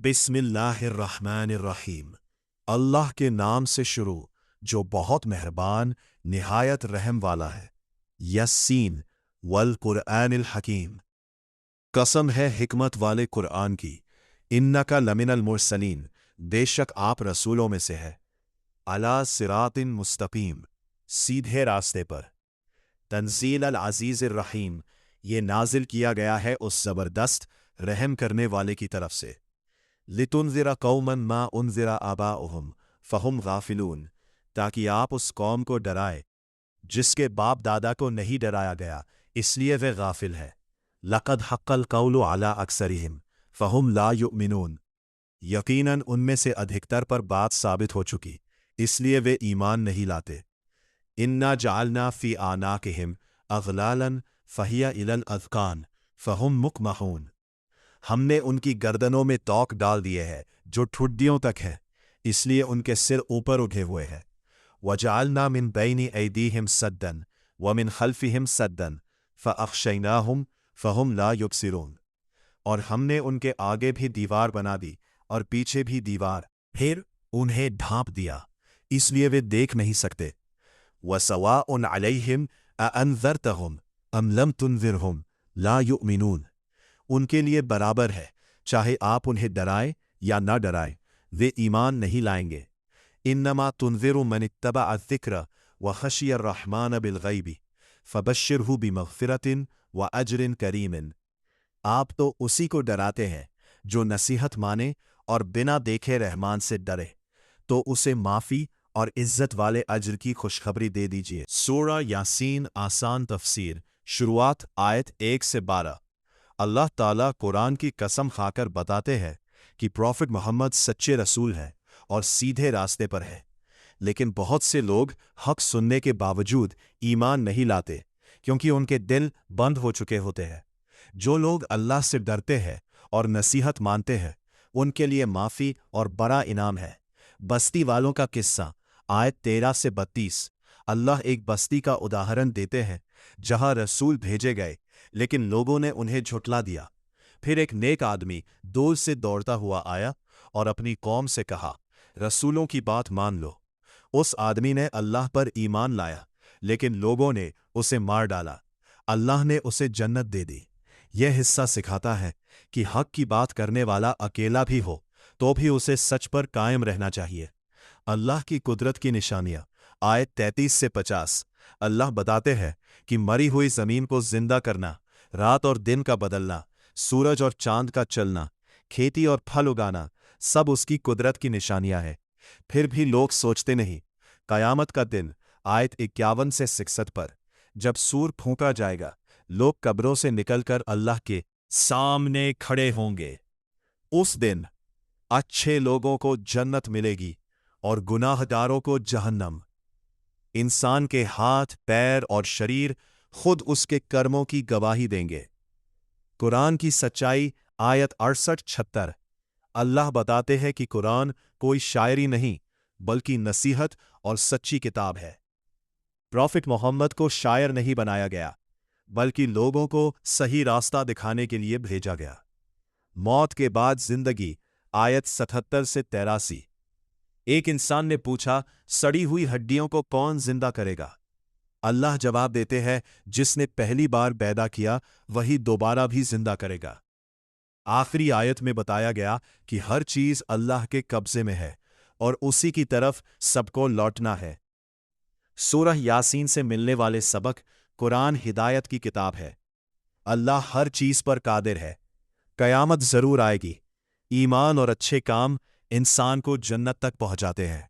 बिस्मिल्लाहिर्रहमानिर्रहीम। अल्लाह के नाम से शुरू जो बहुत मेहरबान निहायत रहम वाला है। यस्सीन वल कुरआनिल हकीम। कसम है हिकमत वाले कुरआन की। इन्नका लमिनल मुरसलीन, बेशक आप रसूलों में से है। अला सिरातिन मुस्तकीम, सीधे रास्ते पर। तंजील अल अजीज़िर रहीम, ये नाजिल किया गया है उस ज़बरदस्त रहम करने वाले की तरफ से। लितुनज़िरा कौमन मा उनज़िरा आबाउहुम फ़हुम गाफिलून, ताकि आप उस कौम को डराए जिसके बाप दादा को नहीं डराया गया, इसलिए वे गाफिल है। लक़द हक़्क़ल क़ौलु अला अक्सरिहिम फ़हुम ला युमिनून, यकीनन उनमें से अधिकतर पर बात साबित हो चुकी, इसलिए वे ईमान नहीं लाते। इन्ना जअलना फ़ी आनाक़िहिम अग़लालन फ़हिया इलल अज़क़ान फ़हुम मुक़महून, हमने उनकी गर्दनों में तौक डाल दिए हैं जो ठुड्डियों तक है, इसलिए उनके सिर ऊपर उठे हुए हैं। वजअलना मिन बैनि ऐदीहिम सद्दन व मिन खल्फिहिम सद्दन फ़अग़शयनाहुम फ़हुम ला युबसिरून, और हमने उनके आगे भी दीवार बना दी और पीछे भी दीवार, फिर उन्हें ढांप दिया, इसलिए वे देख नहीं सकते। वसवाउन अलैहिम अअन्ज़रतहुम अम लम तुनज़िरहुम ला युमिनून, उनके लिए बराबर है चाहे आप उन्हें डराएं या न डराएं, वे ईमान नहीं लाएंगे। इन्नमा तुनज़िरु मन इत्तबअ अज़्ज़िक्र व खशियर रहमान बिलग़ैबि फ़बश्शिरहु बिमग़फ़िरतिन व अज्रिन करीमिन, आप तो उसी को डराते हैं जो नसीहत माने और बिना देखे रहमान से डरे, तो उसे माफ़ी और इज़्ज़त वाले अज्र की खुशखबरी दे दीजिए। सूरा यासीन आसान तफसीर। शुरुआत आयत 1 से 12। अल्लाह ताला कुरान की कसम खाकर बताते हैं कि प्रॉफिट मोहम्मद सच्चे रसूल हैं और सीधे रास्ते पर है, लेकिन बहुत से लोग हक सुनने के बावजूद ईमान नहीं लाते क्योंकि उनके दिल बंद हो चुके होते हैं। जो लोग अल्लाह से डरते हैं और नसीहत मानते हैं, उनके लिए माफ़ी और बड़ा इनाम है। बस्ती वालों का किस्सा, आयत 13 से 32। अल्लाह एक बस्ती का उदाहरण देते हैं जहां रसूल भेजे गए लेकिन लोगों ने उन्हें झुठला दिया। फिर एक नेक आदमी दूर से दौड़ता हुआ आया और अपनी कौम से कहा, रसूलों की बात मान लो। उस आदमी ने अल्लाह पर ईमान लाया, लेकिन लोगों ने उसे मार डाला। अल्लाह ने उसे जन्नत दे दी। यह हिस्सा सिखाता है कि हक की बात करने वाला अकेला भी हो तो भी उसे सच पर कायम रहना चाहिए। अल्लाह की कुदरत की निशानियां, आयत 33 से 50। अल्लाह बताते हैं कि मरी हुई जमीन को जिंदा करना, रात और दिन का बदलना, सूरज और चांद का चलना, खेती और फल उगाना, सब उसकी कुदरत की निशानियां हैं। फिर भी लोग सोचते नहीं। कयामत का दिन, आयत 51 से 66 पर, जब सूर फूंका जाएगा, लोग कब्रों से निकलकर अल्लाह के सामने खड़े होंगे। उस दिन अच्छे लोगों को जन्नत मिलेगी और गुनाहगारों को जहन्नम। इंसान के हाथ, पैर और शरीर खुद उसके कर्मों की गवाही देंगे। कुरान की सच्चाई, आयत 68-76। अल्लाह बताते हैं कि कुरान कोई शायरी नहीं बल्कि नसीहत और सच्ची किताब है। प्रॉफिट मोहम्मद को शायर नहीं बनाया गया बल्कि लोगों को सही रास्ता दिखाने के लिए भेजा गया। मौत के बाद जिंदगी, आयत 77 से 83। एक इंसान ने पूछा, सड़ी हुई हड्डियों को कौन जिंदा करेगा? अल्लाह जवाब देते हैं, जिसने पहली बार पैदा किया वही दोबारा भी जिंदा करेगा। आखिरी आयत में बताया गया कि हर चीज अल्लाह के कब्जे में है और उसी की तरफ सबको लौटना है। सूरह यासीन से मिलने वाले सबक, कुरान हिदायत की किताब है। अल्लाह हर चीज पर कादिर है। कयामत जरूर आएगी। ईमान और अच्छे काम इंसान को जन्नत तक पहुंचाते हैं।